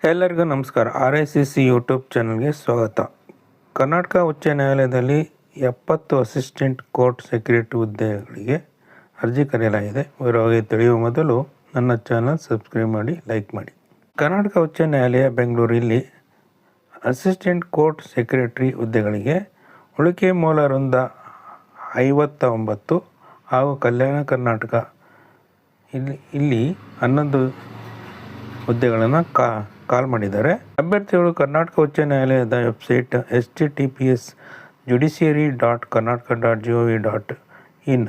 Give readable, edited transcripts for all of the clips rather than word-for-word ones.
ಎಲ್ಲರಿಗೂ ನಮಸ್ಕಾರ. RICC YouTube ಚಾನಲ್ಗೆ ಸ್ವಾಗತ. ಕರ್ನಾಟಕ ಉಚ್ಚ ನ್ಯಾಯಾಲಯದಲ್ಲಿ 70 ಅಸಿಸ್ಟೆಂಟ್ ಕೋರ್ಟ್ ಸೆಕ್ರೆಟರಿ ಹುದ್ದೆಗಳಿಗೆ ಅರ್ಜಿ ಕರೆಯಲಾಗಿದೆ. ವಿವರವಾಗಿ ತಿಳಿಯುವ ಮೊದಲು ನನ್ನ ಚಾನಲ್ ಸಬ್ಸ್ಕ್ರೈಬ್ ಮಾಡಿ, ಲೈಕ್ ಮಾಡಿ. ಕರ್ನಾಟಕ ಉಚ್ಚ ನ್ಯಾಯಾಲಯ ಬೆಂಗಳೂರು ಇಲ್ಲಿ ಅಸಿಸ್ಟೆಂಟ್ ಕೋರ್ಟ್ ಸೆಕ್ರೆಟರಿ ಹುದ್ದೆಗಳಿಗೆ ಉಳಿಕೆ ಮೂಲ ವೃಂದ 59 ಹಾಗೂ ಕಲ್ಯಾಣ ಕರ್ನಾಟಕ ಇಲ್ಲಿ 11 ಹುದ್ದೆಗಳನ್ನು ಕಾಲ್ ಮಾಡಿದ್ದಾರೆ. ಅಭ್ಯರ್ಥಿಗಳು ಕರ್ನಾಟಕ ಉಚ್ಚ ನ್ಯಾಯಾಲಯದ ವೆಬ್ಸೈಟ್ https://judiciary.karnataka.gov.in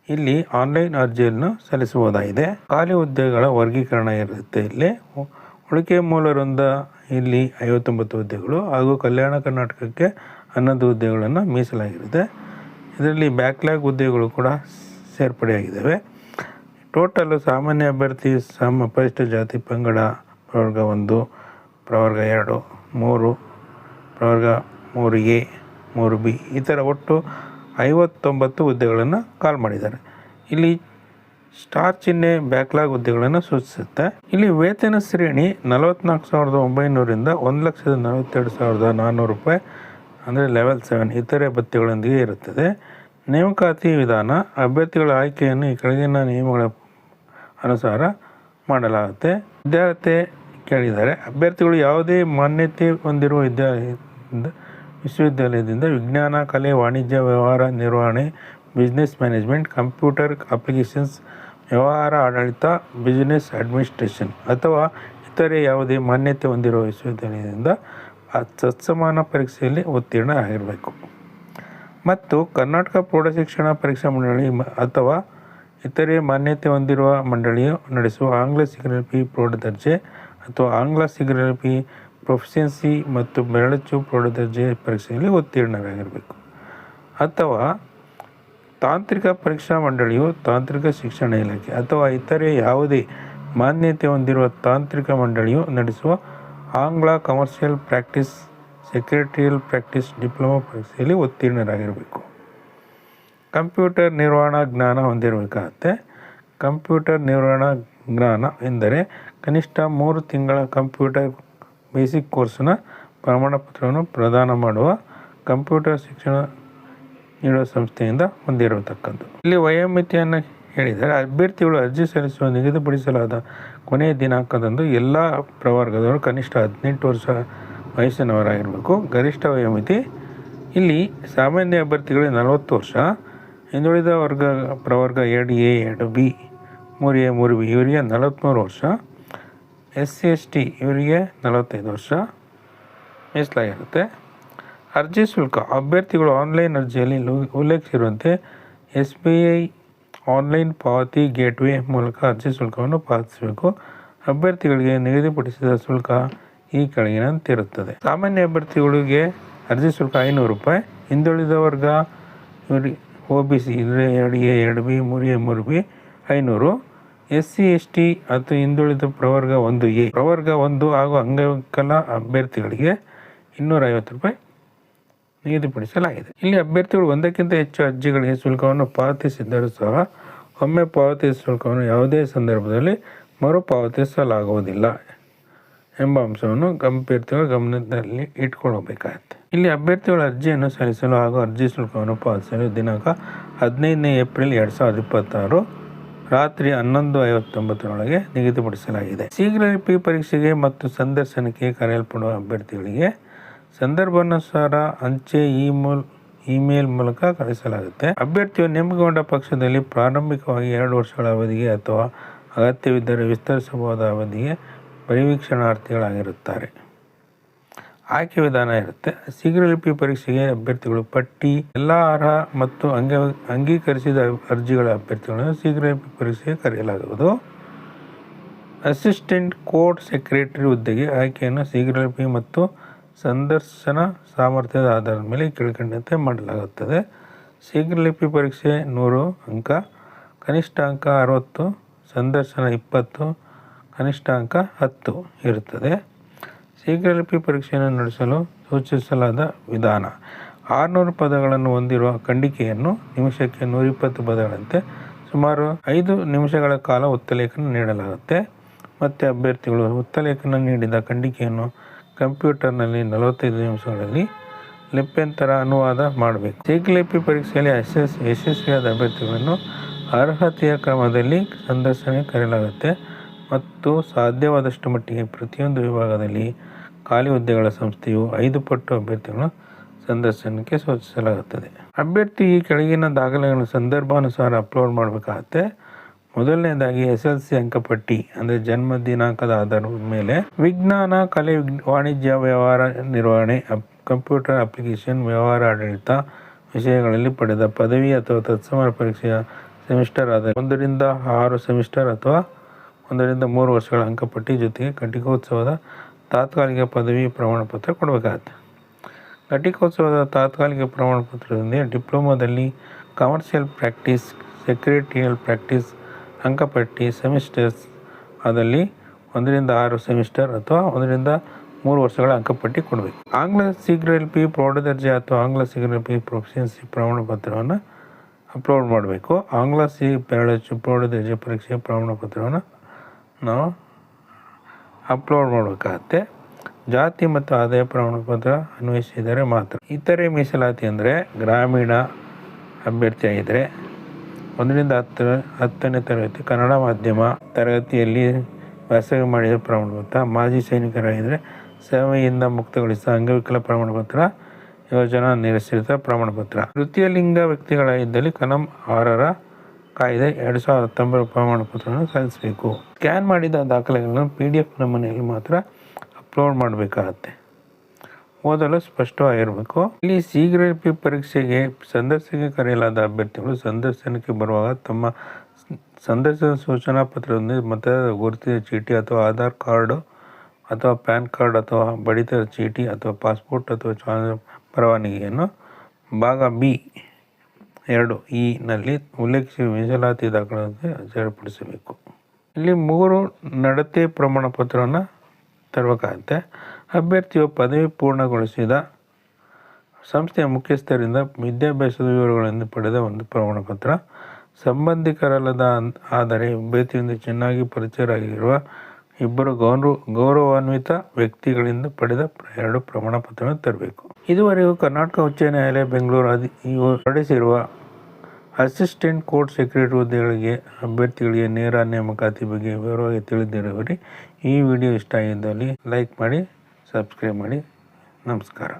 ಇಲ್ಲಿ ಆನ್ಲೈನ್ ಅರ್ಜಿಯನ್ನು ಸಲ್ಲಿಸಬಹುದಾಗಿದೆ. ಖಾಲಿ ಹುದ್ದೆಗಳ ವರ್ಗೀಕರಣ ಇರುತ್ತೆ. ಇಲ್ಲಿ ಉಳಿಕೆ ಮೂಲ ವೃಂದ ಇಲ್ಲಿ 59 ಹುದ್ದೆಗಳು ಹಾಗೂ ಕಲ್ಯಾಣ ಕರ್ನಾಟಕಕ್ಕೆ 11 ಹುದ್ದೆಗಳನ್ನು ಮೀಸಲಾಗಿರುತ್ತೆ. ಇದರಲ್ಲಿ ಬ್ಯಾಕ್ಲಾಗ್ ಹುದ್ದೆಗಳು ಕೂಡ ಸೇರ್ಪಡೆಯಾಗಿದ್ದಾವೆ. ಟೋಟಲು ಸಾಮಾನ್ಯ ಅಭ್ಯರ್ಥಿ ಪರಿಶಿಷ್ಟ ಜಾತಿ ಪಂಗಡ ಪ್ರವರ್ಗ 1, ಪ್ರವರ್ಗ 2, 3, ಪ್ರವರ್ಗ 3A, 3B ಈ ಥರ ಒಟ್ಟು 59 ಹುದ್ದೆಗಳನ್ನು ಕಾಲ್ ಮಾಡಿದ್ದಾರೆ. ಇಲ್ಲಿ ಸ್ಟಾರ್ ಚಿಹ್ನೆ ಬ್ಯಾಕ್ಲಾಗ್ ಹುದ್ದೆಗಳನ್ನು ಸೂಚಿಸುತ್ತೆ. ಇಲ್ಲಿ ವೇತನ ಶ್ರೇಣಿ 44,900ರಿಂದ 1,42,400 ರೂಪಾಯಿ ಅಂದರೆ ಲೆವೆಲ್ 7 ಇತರೆ ಭತ್ಯೆಗಳೊಂದಿಗೆ ಇರುತ್ತದೆ. ನೇಮಕಾತಿ ವಿಧಾನ ಅಭ್ಯರ್ಥಿಗಳ ಆಯ್ಕೆಯನ್ನು ಈ ಕೆಳಗಿನ ನಿಯಮಗಳ ಅನುಸಾರ ಮಾಡಲಾಗುತ್ತೆ. ವಿದ್ಯಾರ್ಥಿ ಕೇಳಿದ್ದಾರೆ. ಅಭ್ಯರ್ಥಿಗಳು ಯಾವುದೇ ಮಾನ್ಯತೆ ಹೊಂದಿರುವ ವಿಶ್ವವಿದ್ಯಾಲಯದಿಂದ ವಿಜ್ಞಾನ, ಕಲೆ, ವಾಣಿಜ್ಯ, ವ್ಯವಹಾರ ನಿರ್ವಹಣೆ, ಬಿಸ್ನೆಸ್ ಮ್ಯಾನೇಜ್ಮೆಂಟ್, ಕಂಪ್ಯೂಟರ್ ಅಪ್ಲಿಕೇಶನ್ಸ್, ವ್ಯವಹಾರ ಆಡಳಿತ, ಬಿಸ್ನೆಸ್ ಅಡ್ಮಿನಿಸ್ಟ್ರೇಷನ್ ಅಥವಾ ಇತರೆ ಯಾವುದೇ ಮಾನ್ಯತೆ ಹೊಂದಿರುವ ವಿಶ್ವವಿದ್ಯಾಲಯದಿಂದ ತತ್ಸಮಾನ ಪರೀಕ್ಷೆಯಲ್ಲಿ ಉತ್ತೀರ್ಣ ಆಗಿರಬೇಕು ಮತ್ತು ಕರ್ನಾಟಕ ಪ್ರೌಢಶಿಕ್ಷಣ ಪರೀಕ್ಷಾ ಮಂಡಳಿ ಅಥವಾ ಇತರೆ ಮಾನ್ಯತೆ ಹೊಂದಿರುವ ಮಂಡಳಿಯು ನಡೆಸುವ ಆಂಗ್ಲ ಸಿಗ್ನಲ್ಪಿ ಪ್ರೌಢದರ್ಜೆ ಅಥವಾ ಆಂಗ್ಲ ಸಿಗ್ನಲ್ಪಿ ಪ್ರೊಫಿಷಿಯನ್ಸಿ ಮತ್ತು ಬೆರಳಚ್ಚು ಪ್ರೌಢದರ್ಜೆ ಪರೀಕ್ಷೆಯಲ್ಲಿ ಉತ್ತೀರ್ಣರಾಗಿರಬೇಕು ಅಥವಾ ತಾಂತ್ರಿಕ ಪರೀಕ್ಷಾ ಮಂಡಳಿಯು ತಾಂತ್ರಿಕ ಶಿಕ್ಷಣ ಇಲಾಖೆ ಅಥವಾ ಇತರೆ ಯಾವುದೇ ಮಾನ್ಯತೆ ಹೊಂದಿರುವ ತಾಂತ್ರಿಕ ಮಂಡಳಿಯು ನಡೆಸುವ ಆಂಗ್ಲ commercial practice secretarial practice diploma ಪರೀಕ್ಷೆಯಲ್ಲಿ ಉತ್ತೀರ್ಣರಾಗಿರಬೇಕು. ಕಂಪ್ಯೂಟರ್ ನಿರ್ವಹಣಾ ಜ್ಞಾನ ಹೊಂದಿರಬೇಕಾಗುತ್ತೆ. ಕಂಪ್ಯೂಟರ್ ನಿರ್ವಹಣಾ ಜ್ಞಾನ ಎಂದರೆ ಕನಿಷ್ಠ 3 ತಿಂಗಳ ಕಂಪ್ಯೂಟರ್ ಬೇಸಿಕ್ ಕೋರ್ಸ್ನ ಪ್ರಮಾಣಪತ್ರವನ್ನು ಪ್ರದಾನ ಮಾಡುವ ಕಂಪ್ಯೂಟರ್ ಶಿಕ್ಷಣ ನೀಡುವ ಸಂಸ್ಥೆಯಿಂದ ಹೊಂದಿರತಕ್ಕದ್ದು. ಇಲ್ಲಿ ವಯೋಮಿತಿಯನ್ನು ಹೇಳಿದರೆ ಅಭ್ಯರ್ಥಿಗಳು ಅರ್ಜಿ ಸಲ್ಲಿಸುವ ನಿಗದಿಪಡಿಸಲಾದ ಕೊನೆಯ ದಿನಾಂಕದಂದು ಎಲ್ಲ ಪ್ರವರ್ಗದವರು ಕನಿಷ್ಠ 18 ವರ್ಷ ವಯಸ್ಸಿನವರಾಗಿರಬೇಕು. ಗರಿಷ್ಠ ವಯೋಮಿತಿ ಇಲ್ಲಿ ಸಾಮಾನ್ಯ ಅಭ್ಯರ್ಥಿಗಳಿಗೆ 40 ವರ್ಷ, ಹಿಂದುಳಿದ ಪ್ರವರ್ಗ 2A, 2B, 3A, 3B ಇವರಿಗೆ 43 ವರ್ಷ, SC/ST ಇವರಿಗೆ 45 ವರ್ಷ ಮೀಸಲಾಗಿರುತ್ತೆ. ಅರ್ಜಿ ಶುಲ್ಕ ಅಭ್ಯರ್ಥಿಗಳು ಆನ್ಲೈನ್ ಅರ್ಜಿಯಲ್ಲಿ ಉಲ್ಲೇಖಿಸಿರುವಂತೆ SBI ಆನ್ಲೈನ್ ಪಾವತಿ ಗೇಟ್ವೇ ಮೂಲಕ ಅರ್ಜಿ ಶುಲ್ಕವನ್ನು ಪಾವತಿಸಬೇಕು. ಅಭ್ಯರ್ಥಿಗಳಿಗೆ ನಿಗದಿಪಡಿಸಿದ ಶುಲ್ಕ ಈ ಕೆಳಗಿನಂತಿರುತ್ತದೆ. ಸಾಮಾನ್ಯ ಅಭ್ಯರ್ಥಿಗಳಿಗೆ ಅರ್ಜಿ ಶುಲ್ಕ 500 ರೂಪಾಯಿ, ಹಿಂದುಳಿದ ವರ್ಗ OBC 2A, 2B, 3A, 3B 500, SC/ST ಅಥವಾ ಹಿಂದುಳಿದ ಪ್ರವರ್ಗ 1A, ಪ್ರವರ್ಗ 1 ಹಾಗೂ ಅಂಗವಿಕಲ ಅಭ್ಯರ್ಥಿಗಳಿಗೆ 250 ರೂಪಾಯಿ ನಿಗದಿಪಡಿಸಲಾಗಿದೆ. ಇಲ್ಲಿ ಅಭ್ಯರ್ಥಿಗಳು ಒಂದಕ್ಕಿಂತ ಹೆಚ್ಚು ಅರ್ಜಿಗಳಿಗೆ ಶುಲ್ಕವನ್ನು ಪಾವತಿಸಿದ್ದರೂ ಸಹ ಒಮ್ಮೆ ಪಾವತಿಸಿದ ಶುಲ್ಕವನ್ನು ಯಾವುದೇ ಸಂದರ್ಭದಲ್ಲಿ ಮರುಪಾವತಿಸಲಾಗುವುದಿಲ್ಲ ಎಂಬ ಅಂಶವನ್ನು ಅಭ್ಯರ್ಥಿಗಳು ಗಮನದಲ್ಲಿ ಇಟ್ಕೊಳ್ಬೇಕಾಗುತ್ತೆ. ಇಲ್ಲಿ ಅಭ್ಯರ್ಥಿಗಳ ಅರ್ಜಿಯನ್ನು ಸಲ್ಲಿಸಲು ಹಾಗೂ ಅರ್ಜಿ ಶುಲ್ಕವನ್ನು ಪಾವತಿಸಲು ದಿನಾಂಕ 15ನೇ ಏಪ್ರಿಲ್ 2026 ರಾತ್ರಿ 11:59 ನಿಗದಿಪಡಿಸಲಾಗಿದೆ. ಶೀಘ್ರ ಲಿಪಿ ಪರೀಕ್ಷೆಗೆ ಮತ್ತು ಸಂದರ್ಶನಕ್ಕೆ ಕರೆಯಲ್ಪಡುವ ಅಭ್ಯರ್ಥಿಗಳಿಗೆ ಸಂದರ್ಭಾನುಸಾರ ಅಂಚೆ ಇಮೇಲ್ ಮೂಲಕ ಕಳಿಸಲಾಗುತ್ತೆ. ಅಭ್ಯರ್ಥಿಯು ನೇಮಕಗೊಂಡ ಪಕ್ಷದಲ್ಲಿ ಪ್ರಾರಂಭಿಕವಾಗಿ 2 ವರ್ಷಗಳ ಅವಧಿಗೆ ಅಥವಾ ಅಗತ್ಯವಿದ್ದರೆ ವಿಸ್ತರಿಸಬಹುದಾದ ಅವಧಿಗೆ ಪರಿವೀಕ್ಷಣಾರ್ಥಿಗಳಾಗಿರುತ್ತಾರೆ. ಆಯ್ಕೆ ವಿಧಾನ ಇರುತ್ತೆ. ಶೀಘ್ರ ಲಿಪಿ ಪರೀಕ್ಷೆಗೆ ಅಭ್ಯರ್ಥಿಗಳು ಪಟ್ಟಿ ಎಲ್ಲ ಅರ್ಹ ಮತ್ತು ಅಂಗೀಕರಿಸಿದ ಅರ್ಜಿಗಳ ಅಭ್ಯರ್ಥಿಗಳನ್ನು ಶೀಘ್ರ ಲಿಪಿ ಪರೀಕ್ಷೆಗೆ ಕರೆಯಲಾಗುವುದು. ಅಸಿಸ್ಟೆಂಟ್ ಕೋರ್ಟ್ ಸೆಕ್ರೆಟರಿ ಹುದ್ದೆಗೆ ಆಯ್ಕೆಯನ್ನು ಶೀಘ್ರ ಲಿಪಿ ಮತ್ತು ಸಂದರ್ಶನ ಸಾಮರ್ಥ್ಯದ ಆಧಾರದ ಮೇಲೆ ಕೆಳಕಂಡಂತೆ ಮಾಡಲಾಗುತ್ತದೆ. ಶೀಘ್ರ ಲಿಪಿ ಪರೀಕ್ಷೆ 100 ಅಂಕ, ಕನಿಷ್ಠ ಅಂಕ 60, ಸಂದರ್ಶನ 20, ಕನಿಷ್ಠ ಅಂಕ 10 ಇರುತ್ತದೆ. ಶೀಘ್ರ ಲಿಪಿ ಪರೀಕ್ಷೆಯನ್ನು ನಡೆಸಲು ಸೂಚಿಸಲಾದ ವಿಧಾನ 600 ಪದಗಳನ್ನು ಹೊಂದಿರುವ ಖಂಡಿಕೆಯನ್ನು ನಿಮಿಷಕ್ಕೆ 120 ಪದಗಳಂತೆ ಸುಮಾರು 5 ನಿಮಿಷಗಳ ಕಾಲ ಉತ್ತಲೇಖನ ನೀಡಲಾಗುತ್ತೆ ಮತ್ತು ಅಭ್ಯರ್ಥಿಗಳು ಉತ್ತಲೇಖನ ನೀಡಿದ ಖಂಡಿಕೆಯನ್ನು ಕಂಪ್ಯೂಟರ್ನಲ್ಲಿ 45 ನಿಮಿಷಗಳಲ್ಲಿ ಲಿಪ್ಯಂತರ ಅನುವಾದ ಮಾಡಬೇಕು. ಶೀಘ್ರಲಿಪಿ ಪರೀಕ್ಷೆಯಲ್ಲಿ ಯಶಸ್ವಿಯಾದ ಅಭ್ಯರ್ಥಿಗಳನ್ನು ಅರ್ಹತೆಯ ಕ್ರಮದಲ್ಲಿ ಸಂದರ್ಶನಕ್ಕೆ ಕರೆಯಲಾಗುತ್ತೆ ಮತ್ತು ಸಾಧ್ಯವಾದಷ್ಟು ಮಟ್ಟಿಗೆ ಪ್ರತಿಯೊಂದು ವಿಭಾಗದಲ್ಲಿ ಖಾಲಿ ಹುದ್ದೆಗಳ ಸಂಸ್ಥೆಯು 5 ಪಟ್ಟು ಅಭ್ಯರ್ಥಿಗಳನ್ನು ಸಂದರ್ಶನಕ್ಕೆ ಸೂಚಿಸಲಾಗುತ್ತದೆ. ಅಭ್ಯರ್ಥಿ ಈ ಕೆಳಗಿನ ದಾಖಲೆಗಳನ್ನು ಸಂದರ್ಭಾನುಸಾರ ಅಪ್ಲೋಡ್ ಮಾಡಬೇಕಾಗುತ್ತೆ. ಮೊದಲನೇದಾಗಿ SSLC ಅಂಕಪಟ್ಟಿ ಅಂದರೆ ಜನ್ಮ ದಿನಾಂಕದ ಆಧಾರದ ಮೇಲೆ ವಿಜ್ಞಾನ, ಕಲೆ, ವಾಣಿಜ್ಯ, ವ್ಯವಹಾರ ನಿರ್ವಹಣೆ, ಕಂಪ್ಯೂಟರ್ ಅಪ್ಲಿಕೇಶನ್, ವ್ಯವಹಾರ ಆಡಳಿತ ವಿಷಯಗಳಲ್ಲಿ ಪಡೆದ ಪದವಿ ಅಥವಾ ತತ್ಸಮಾನ ಪರೀಕ್ಷೆಯ ಸೆಮಿಸ್ಟರ್ ಆಧಾರ 1 ರಿಂದ 6 ಸೆಮಿಸ್ಟರ್ ಅಥವಾ 1 ರಿಂದ 3 ವರ್ಷಗಳ ಅಂಕಪಟ್ಟಿ ಜೊತೆಗೆ ಘಟಿಕೋತ್ಸವದ ತಾತ್ಕಾಲಿಕ ಪದವಿ ಪ್ರಮಾಣಪತ್ರ ಕೊಡಬೇಕಾಗುತ್ತೆ. ಘಟಿಕೋತ್ಸವದ ತಾತ್ಕಾಲಿಕ ಪ್ರಮಾಣಪತ್ರದೊಂದಿಗೆ ಡಿಪ್ಲೊಮಾದಲ್ಲಿ ಕಮರ್ಷಿಯಲ್ ಪ್ರಾಕ್ಟೀಸ್, ಸೆಕ್ರೆಟರಿಯಲ್ ಪ್ರಾಕ್ಟೀಸ್ ಅಂಕಪಟ್ಟಿ ಸೆಮಿಸ್ಟರ್ಸ್ ಆದಲ್ಲಿ 1 ರಿಂದ 6 ಸೆಮಿಸ್ಟರ್ ಅಥವಾ 1 ರಿಂದ 3 ವರ್ಷಗಳ ಅಂಕಪಟ್ಟಿ ಕೊಡಬೇಕು. ಆಂಗ್ಲ ಶೀಘ್ರಲಿಪಿ ಪ್ರೌಢದರ್ಜೆ ಅಥವಾ ಆಂಗ್ಲ ಶೀಘ್ರಲಿಪಿ ಪ್ರೊಫಿಷಿಯನ್ಸಿ ಪ್ರಮಾಣಪತ್ರವನ್ನು ಅಪ್ಲೋಡ್ ಮಾಡಬೇಕು. ಆಂಗ್ಲ ಪ್ರೌಢದರ್ಜೆ ಪರೀಕ್ಷೆಯ ಪ್ರಮಾಣಪತ್ರವನ್ನು ನಾವು ಅಪ್ಲೋಡ್ ಮಾಡಬೇಕಾಗತ್ತೆ. ಜಾತಿ ಮತ್ತು ಆದಾಯ ಪ್ರಮಾಣಪತ್ರ ಅನ್ವಯಿಸಿದರೆ ಮಾತ್ರ. ಇತರೆ ಮೀಸಲಾತಿ ಅಂದರೆ ಗ್ರಾಮೀಣ ಅಭ್ಯರ್ಥಿ ಆಗಿದ್ದರೆ 1 ರಿಂದ 10ನೇ ತರಗತಿ ಕನ್ನಡ ಮಾಧ್ಯಮ ತರಗತಿಯಲ್ಲಿ ವ್ಯಾಸಂಗ ಮಾಡಿದ ಪ್ರಮಾಣಪತ್ರ, ಮಾಜಿ ಸೈನಿಕರಾಗಿದ್ದರೆ ಸೇವೆಯಿಂದ ಮುಕ್ತಗೊಳಿಸಿದ ಅಂಗವಿಕಲ ಪ್ರಮಾಣಪತ್ರ, ಯೋಜನಾ ನಿರಾಶ್ರಿತ ಪ್ರಮಾಣಪತ್ರ. ತೃತೀಯ ಲಿಂಗ ವ್ಯಕ್ತಿಗಳಾಗಿದ್ದಲ್ಲಿ ಕಲಂ 6ರ ಕಾಯ್ದೆ 2019 ಪ್ರಮಾಣಪತ್ರವನ್ನು ಸಲ್ಲಿಸಬೇಕು. ಸ್ಕ್ಯಾನ್ ಮಾಡಿದ ದಾಖಲೆಗಳನ್ನು PDF ನಮೂನೆಯಲ್ಲಿ ಮಾತ್ರ ಅಪ್ಲೋಡ್ ಮಾಡಬೇಕಾಗತ್ತೆ. ಓದಲು ಸ್ಪಷ್ಟವಾಗಿರಬೇಕು. ಇಲ್ಲಿ ಶೀಘ್ರಲಿಪಿ ಪರೀಕ್ಷೆಗೆ ಸಂದರ್ಶನಕ್ಕೆ ಕರೆಯಲಾದ ಅಭ್ಯರ್ಥಿಗಳು ಸಂದರ್ಶನಕ್ಕೆ ಬರುವಾಗ ತಮ್ಮ ಸಂದರ್ಶನ ಸೂಚನಾ ಪತ್ರದೊಂದಿಗೆ ಮತದಾರರ ಗುರುತಿನ ಚೀಟಿ ಅಥವಾ ಆಧಾರ್ ಕಾರ್ಡು ಅಥವಾ ಪ್ಯಾನ್ ಕಾರ್ಡ್ ಅಥವಾ ಬಡಿತರ ಚೀಟಿ ಅಥವಾ ಪಾಸ್ಪೋರ್ಟ್ ಅಥವಾ ಚಾಲನಾ ಪರವಾನಗಿಯನ್ನು ಭಾಗ B(2) ನಲ್ಲಿ ಉಲ್ಲೇಖಿಸಿದ ಮೀಸಲಾತಿ ದಾಖಲೆಗಳಂತೆ ಹಾಜರುಪಡಿಸಬೇಕು. ಇಲ್ಲಿ 3 ನಡತೆ ಪ್ರಮಾಣಪತ್ರವನ್ನು ತರಬೇಕಾಗುತ್ತೆ. ಅಭ್ಯರ್ಥಿಯು ಪದವಿ ಪೂರ್ಣಗೊಳಿಸಿದ ಸಂಸ್ಥೆಯ ಮುಖ್ಯಸ್ಥರಿಂದ ವಿದ್ಯಾಭ್ಯಾಸದ ವಿವರಗಳನ್ನು ಪಡೆದ ಒಂದು ಪ್ರಮಾಣಪತ್ರ, ಸಂಬಂಧಿಕರಲ್ಲದ ಆದರೆ ಅಭ್ಯರ್ಥಿಯಿಂದ ಚೆನ್ನಾಗಿ ಪರಿಚಯರಾಗಿರುವ 2 ಗೌರವಾನ್ವಿತ ವ್ಯಕ್ತಿಗಳಿಂದ ಪಡೆದ 2 ಪ್ರಮಾಣಪತ್ರವನ್ನು ತರಬೇಕು. ಇದುವರೆಗೂ ಕರ್ನಾಟಕ ಉಚ್ಚ ನ್ಯಾಯಾಲಯ ಬೆಂಗಳೂರು ಹೊರಡಿಸಿರುವ ಅಸಿಸ್ಟೆಂಟ್ ಕೋರ್ಟ್ ಸೆಕ್ರೆಟರಿ ಹುದ್ದೆಗಳಿಗೆ ಅಭ್ಯರ್ಥಿಗಳಿಗೆ ನೇರ ನೇಮಕಾತಿ ಬಗ್ಗೆ ವಿವರವಾಗಿ ತಿಳಿದಿರುವವರಿಗೆ ಈ ವಿಡಿಯೋ ಇಷ್ಟ ಆಗಿದ್ದಲ್ಲಿ ಲೈಕ್ ಮಾಡಿ, ಸಬ್ಸ್ಕ್ರೈಬ್ ಮಾಡಿ. ನಮಸ್ಕಾರ.